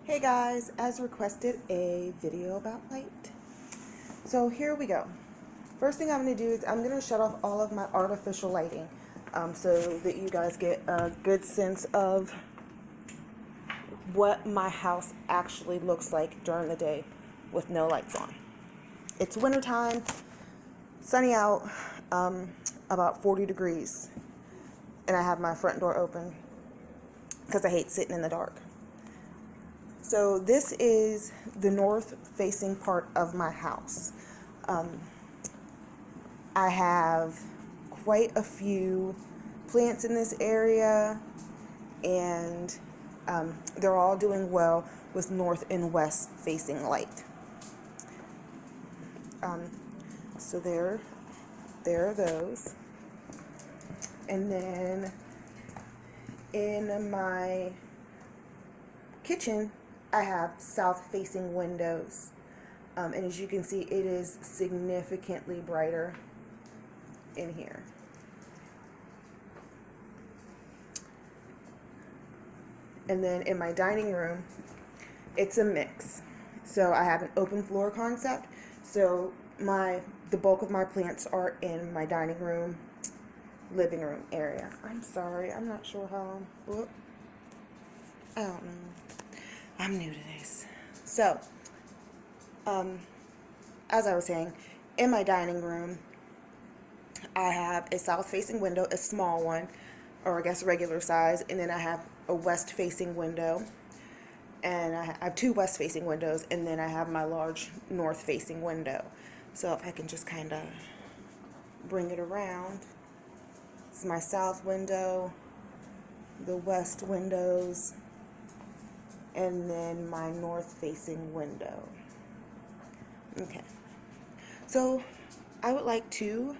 Hey guys, as requested, a video about light. So here we go. First thing I'm going to do is I'm going to shut off all of my artificial lighting so that you guys get a good sense of what my house actually looks like during the day with no lights on. It's wintertime, sunny out, about 40 degrees, and I have my front door open because I hate sitting in the dark. So this is the north-facing part of my house. I have quite a few plants in this area, and they're all doing well with north and west facing light. So there are those. And then in my kitchen, I have south-facing windows, and as you can see, it is significantly brighter in here. And then in my dining room, it's a mix. So I have an open floor concept. So the bulk of my plants are in my dining room, living room area. I'm sorry, I'm not sure how. Whoop. I don't know. I'm new to this. So, as I was saying, in my dining room, I have a south-facing window, a small one, or I guess regular size, and then I have a west-facing window, and I have two west-facing windows, and then I have my large north-facing window. So if I can just kind of bring it around, it's my south window, the west windows, and then my north-facing window. Okay, so I would like to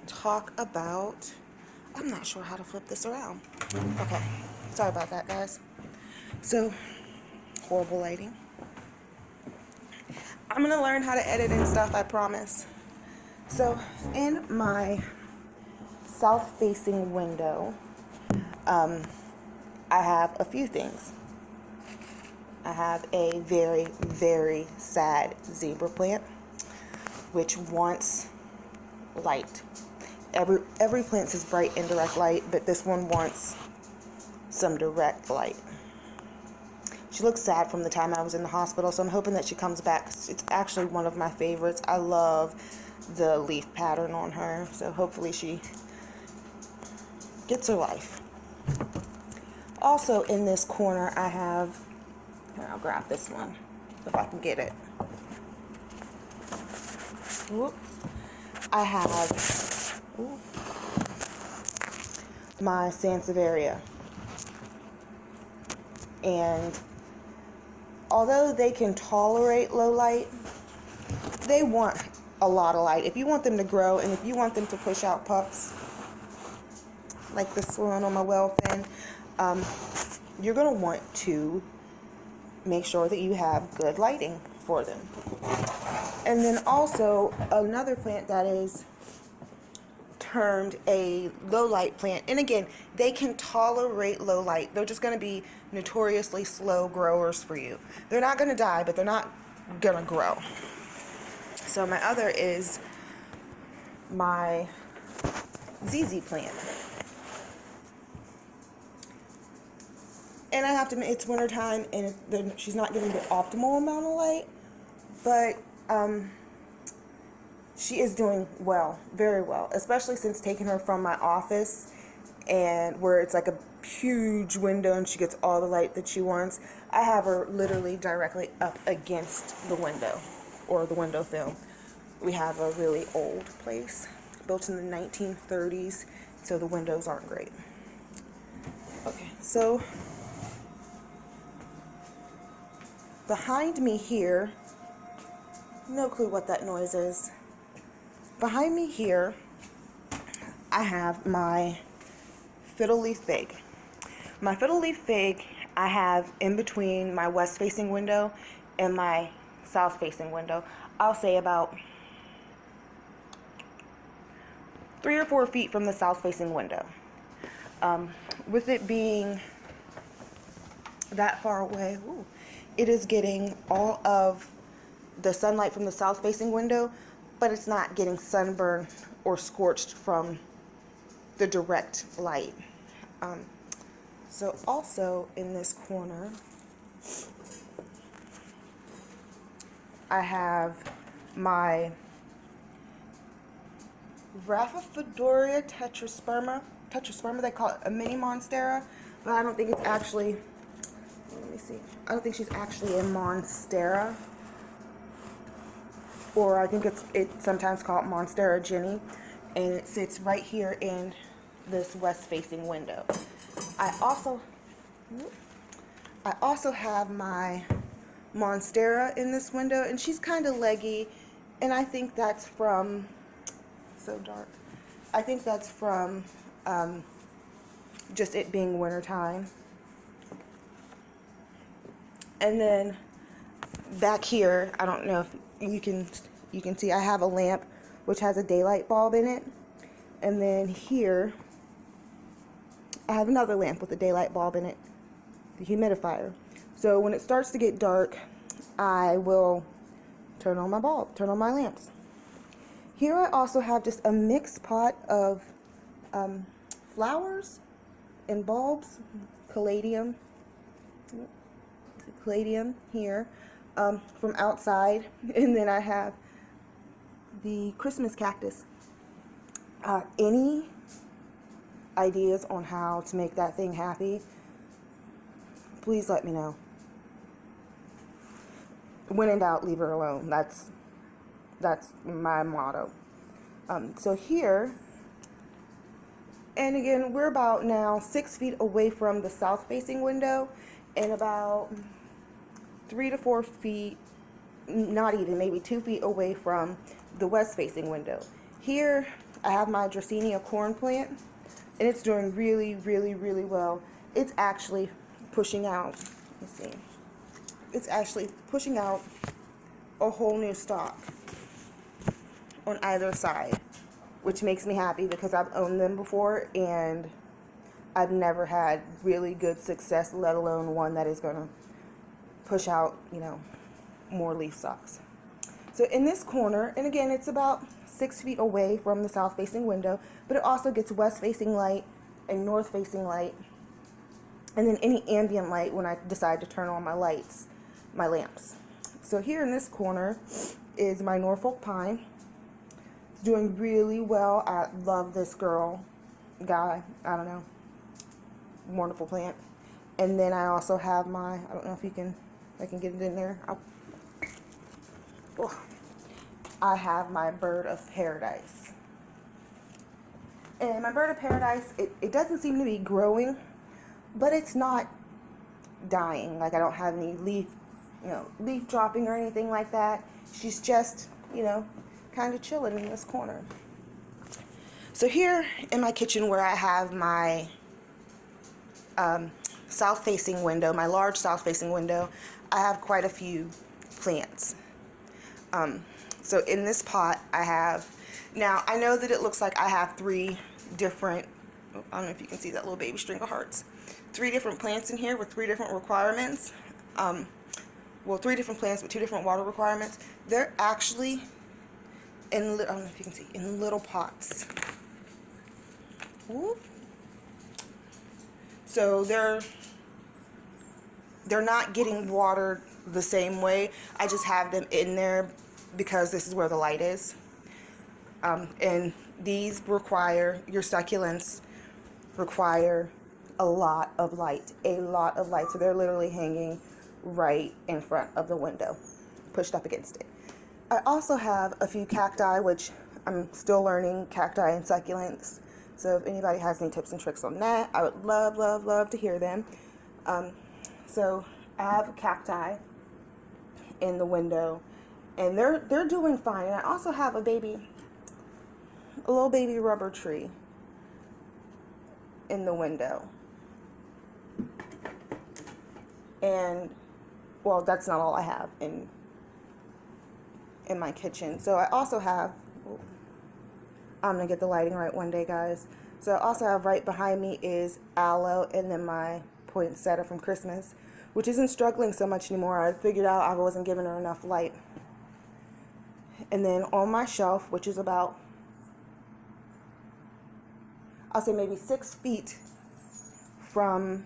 talk about, I'm not sure how to flip this around. Okay, sorry about that, guys. So, horrible lighting. I'm gonna learn how to edit and stuff, I promise. So, in my south-facing window, I have a few things. I have a very, very sad zebra plant, which wants light. Every plant is bright indirect light, but this one wants some direct light. She looks sad from the time I was in the hospital, so I'm hoping that she comes back. It's actually one of my favorites. I love the leaf pattern on her, so hopefully she gets her life. Also in this corner, I have, here, I'll grab this one if I can get it. Whoop. I have my Sansevieria. And although they can tolerate low light, they want a lot of light. If you want them to grow and if you want them to push out pups, like this one on my well fin, you're going to want to make sure that you have good lighting for them. And then also another plant that is termed a low light plant, and again, they can tolerate low light. They're just going to be notoriously slow growers for you. They're not going to die, but they're not going to grow. So my other is my ZZ plant. And I have to admit, it's wintertime, and she's not getting the optimal amount of light, but she is doing well, very well, especially since taking her from my office, and where it's like a huge window and she gets all the light that she wants. I have her literally directly up against the window, or the window film. We have a really old place, built in the 1930s, so the windows aren't great. Okay, so behind me here, no clue what that noise is. Behind me here, I have my fiddle leaf fig. My fiddle leaf fig I have in between my west-facing window and my south-facing window. I'll say about 3 or 4 feet from the south-facing window. With it being that far away, ooh, it is getting all of the sunlight from the south facing window, but it's not getting sunburned or scorched from the direct light. So also in this corner, I have my Rhaphidophora tetrasperma. They call it a mini monstera, but I don't think it's actually, let me see, I don't think she's actually a monstera, or I think it's sometimes called Monstera Jenny, and it sits right here in this west facing window. I also have my Monstera in this window, and she's kind of leggy, and I think that's from, so dark, I think that's from just it being wintertime. And then back here, I don't know if you can see, I have a lamp which has a daylight bulb in it, and then here I have another lamp with a daylight bulb in it, the humidifier. So when it starts to get dark, I will turn on my lamps. Here I also have just a mixed pot of flowers and bulbs, caladium here, from outside, and then I have the Christmas cactus. Any ideas on how to make that thing happy, please let me know. When in doubt, leave her alone. That's my motto. So here, and again, we're about now 6 feet away from the south facing window, and about 3 to 4 feet, not even, maybe 2 feet away from the west facing window. Here I have my Dracaena corn plant, and it's doing really, really, really well. It's actually pushing out, let's see, it's actually pushing out a whole new stalk on either side, which makes me happy because I've owned them before and I've never had really good success, let alone one that is going to push out, more leaf stalks. So in this corner, and again, it's about 6 feet away from the south facing window, but it also gets west facing light and north facing light, and then any ambient light when I decide to turn on my lights, my lamps. So here in this corner is my Norfolk pine. It's doing really well. I love this guy, I don't know, wonderful plant. And then I also have my, I don't know if I can get it in there. I have my bird of paradise. And my bird of paradise, it doesn't seem to be growing, but it's not dying. Like, I don't have any leaf dropping or anything like that. She's just, kind of chilling in this corner. So here in my kitchen, where I have my south facing window, my large south facing window, I have quite a few plants. So in this pot I have, now I know that it looks like I have 3 different, I don't know if you can see that little baby string of hearts, 3 different plants in here with 3 different requirements. 3 different plants with 2 different water requirements. They're actually in, I don't know if you can see, in little pots. Whoop. So they're not getting watered the same way. I just have them in there because this is where the light is. And these require, your succulents require a lot of light. So they're literally hanging right in front of the window, pushed up against it. I also have a few cacti, which I'm still learning cacti and succulents. So if anybody has any tips and tricks on that, I would love, love, love to hear them. So I have cacti in the window, and they're doing fine. And I also have a little baby rubber tree in the window. And, well, that's not all I have in my kitchen. So I also have, I'm going to get the lighting right one day, guys. So I also have right behind me is aloe, and then my poinsettia from Christmas, which isn't struggling so much anymore. I figured out I wasn't giving her enough light. And then on my shelf, which is about, I'll say maybe 6 feet from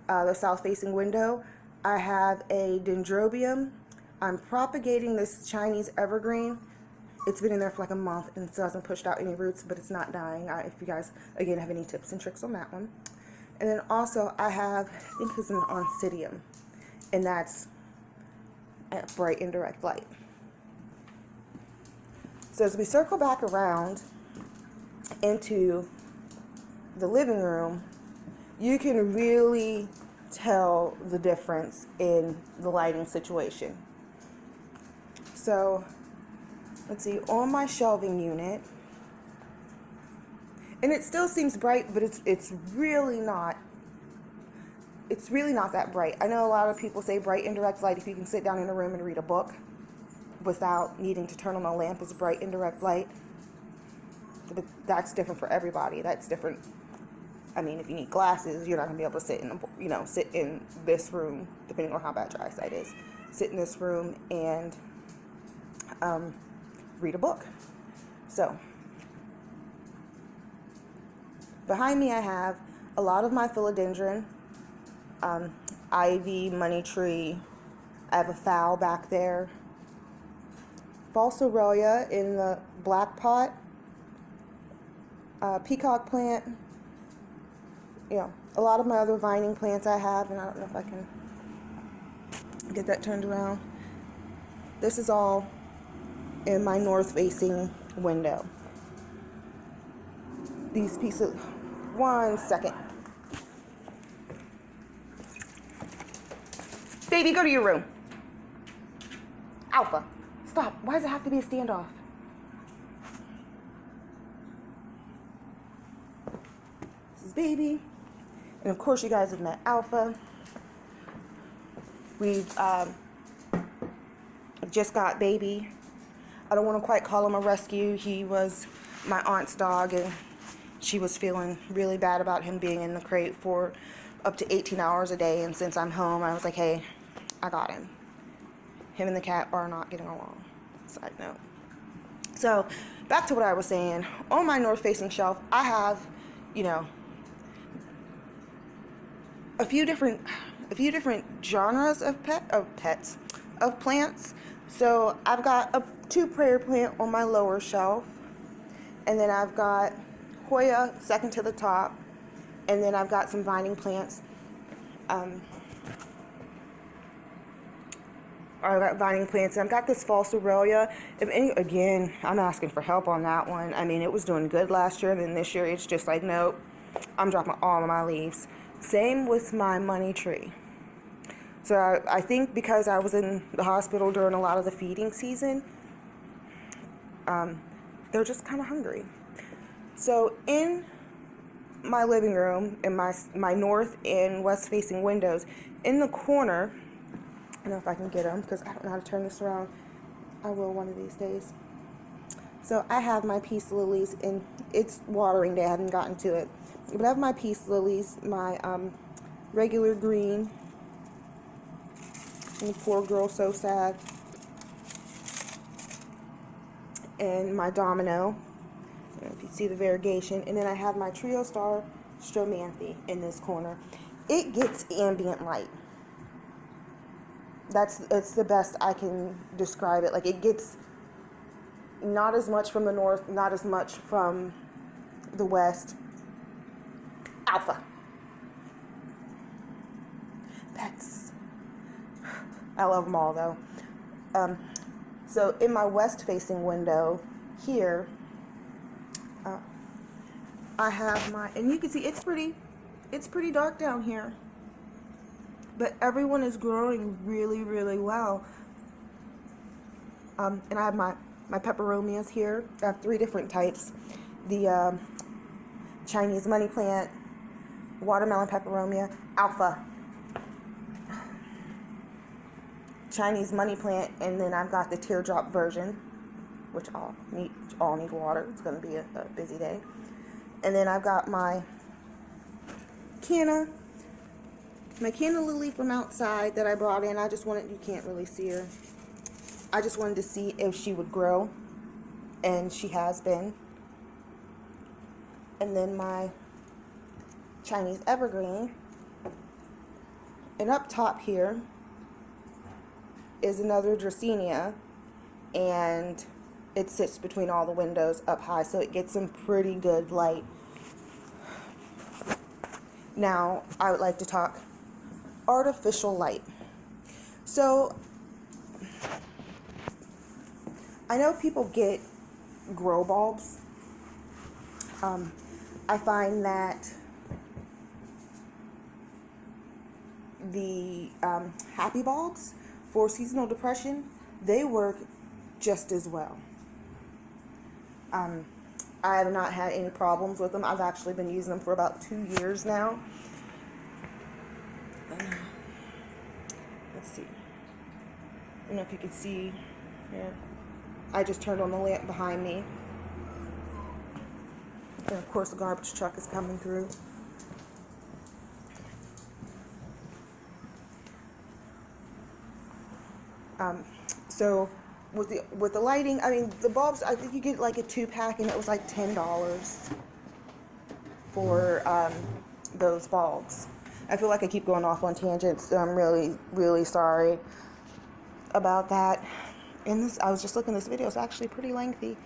the south-facing window, I have a dendrobium. I'm propagating this Chinese evergreen. It's been in there for like a month and still hasn't pushed out any roots, but it's not dying. If you guys, again, have any tips and tricks on that one. And then also I have, I think it's an oncidium, and that's at bright indirect light. So as we circle back around into the living room, you can really tell the difference in the lighting situation. So let's see, on my shelving unit, and it still seems bright, but it's really not that bright. I know a lot of people say bright indirect light, if you can sit down in a room and read a book without needing to turn on a lamp, is bright indirect light. But that's different for everybody. That's different. I mean, if you need glasses, you're not gonna be able to sit in sit in this room, depending on how bad your eyesight is. Sit in this room and read a book. So behind me, I have a lot of my philodendron, ivy, money tree. I have a phal back there. False Aurelia in the black pot. Peacock plant. A lot of my other vining plants I have, and I don't know if I can get that turned around. This is all in my north-facing window. These pieces, 1 second. Baby, go to your room. Alpha, stop. Why does it have to be a standoff? This is Baby. And of course you guys have met Alpha. We've just got Baby. I don't want to quite call him a rescue. He was my aunt's dog, and she was feeling really bad about him being in the crate for up to 18 hours a day. And since I'm home, I was like, hey, I got him. Him and the cat are not getting along. Side note. So back to what I was saying. On my north-facing shelf, I have, a few different genres of plants. So I've got a 2 prayer plant on my lower shelf, and then I've got Hoya second to the top, and then I've got some vining plants. I've got vining plants, and I've got this false Aurelia. Again, I'm asking for help on that one. I mean, it was doing good last year, and then this year it's just like, nope, I'm dropping all of my leaves. Same with my money tree. So I think because I was in the hospital during a lot of the feeding season, they're just kind of hungry. So in my living room, in my north and west facing windows, in the corner, I don't know if I can get them because I don't know how to turn this around. I will one of these days. So I have my peace lilies, and it's watering day. I haven't gotten to it. But I have my peace lilies, my regular green. And poor girl, so sad. And my domino. I don't know if you see the variegation. And then I have my Trio Star Stromanthe in this corner. It gets ambient light. It's the best I can describe it. Like, it gets not as much from the north, not as much from the west. Alpha. Pets. I love them all, though. So in my west-facing window here, I have and you can see it's pretty dark down here. But everyone is growing really, really well. And I have my peperomias here. I have 3 different types. The Chinese money plant, watermelon peperomia, Alpha, Chinese money plant, and then I've got the teardrop version, which all need water. It's going to be a busy day. And then I've got my canna, my canna lily from outside that I brought in. I just wanted, you can't really see her. I just wanted to see if she would grow, and she has been. And then my Chinese evergreen. And up top here is another Dracaena, and it sits between all the windows up high, so it gets some pretty good light. Now, I would like to talk artificial light. So, I know people get grow bulbs. I find that the happy bulbs for seasonal depression, they work just as well. I have not had any problems with them. I've actually been using them for about 2 years now. Let's see. I don't know if you can see here. I just turned on the lamp behind me. And of course the garbage truck is coming through. So with the lighting, I mean, the bulbs, I think you get like a 2-pack, and it was like $10 for those bulbs. I feel like I keep going off on tangents, so I'm really, really sorry about that. And this, I was just looking at this video, it's actually pretty lengthy.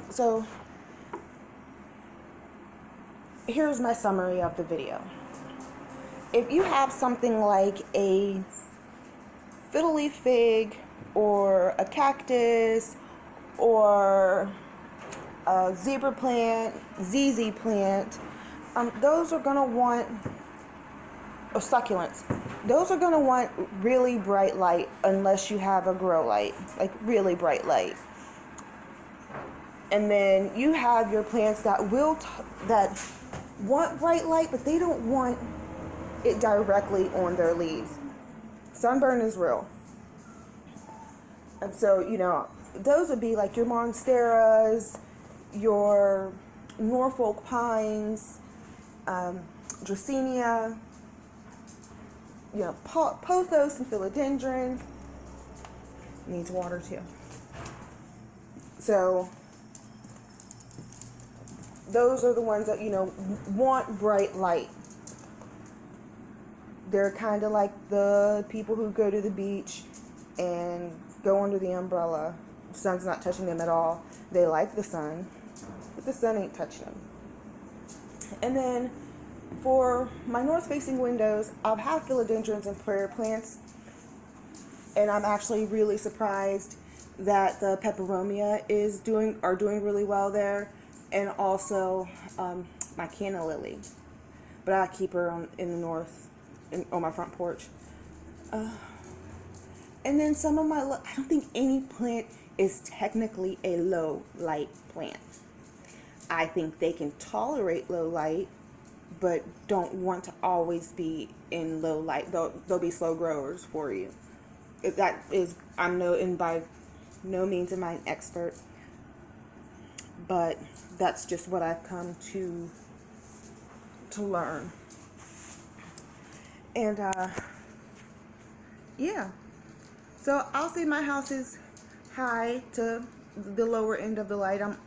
So here's my summary of the video. If you have something like a fiddle leaf fig, or a cactus, or a zebra plant, ZZ plant, those are going to want, or succulents, those are going to want really bright light unless you have a grow light, like really bright light. And then you have your plants that that want bright light, but they don't want it directly on their leaves. Sunburn is real. And so, you know, those would be like your monsteras, your Norfolk pines, Dracaena, you know, pothos and philodendron. Needs water too. So those are the ones that, you know, want bright light. They're kind of like the people who go to the beach and go under the umbrella. The sun's not touching them at all. They like the sun, but the sun ain't touching them. And then for my north-facing windows, I've had philodendrons and prayer plants, and I'm actually really surprised that the peperomia are doing really well there, and also my canna lily. But I keep her in the north. On my front porch. And then some of my, I don't think any plant is technically a low light plant. I think they can tolerate low light, but don't want to always be in low light. They'll be slow growers for you. If that is, by no means am I an expert, but that's just what I've come to learn. And, yeah. So I'll say my house is high to the lower end of the light. I'm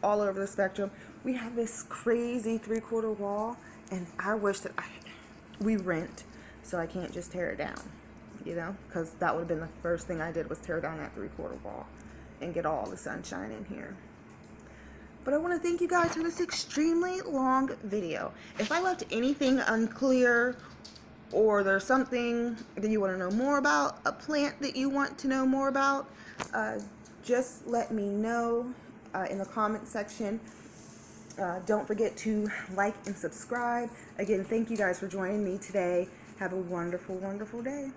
all over the spectrum. We have this crazy 3/4 wall, and I wish that we rent, so I can't just tear it down, you know, because that would have been the first thing I did was tear down that 3/4 wall and get all the sunshine in here. But I want to thank you guys for this extremely long video. If I left anything unclear, or there's something that you want to know more about, a plant that you want to know more about, just let me know in the comment section. Don't forget to like and subscribe. Again, thank you guys for joining me today. Have a wonderful, wonderful day.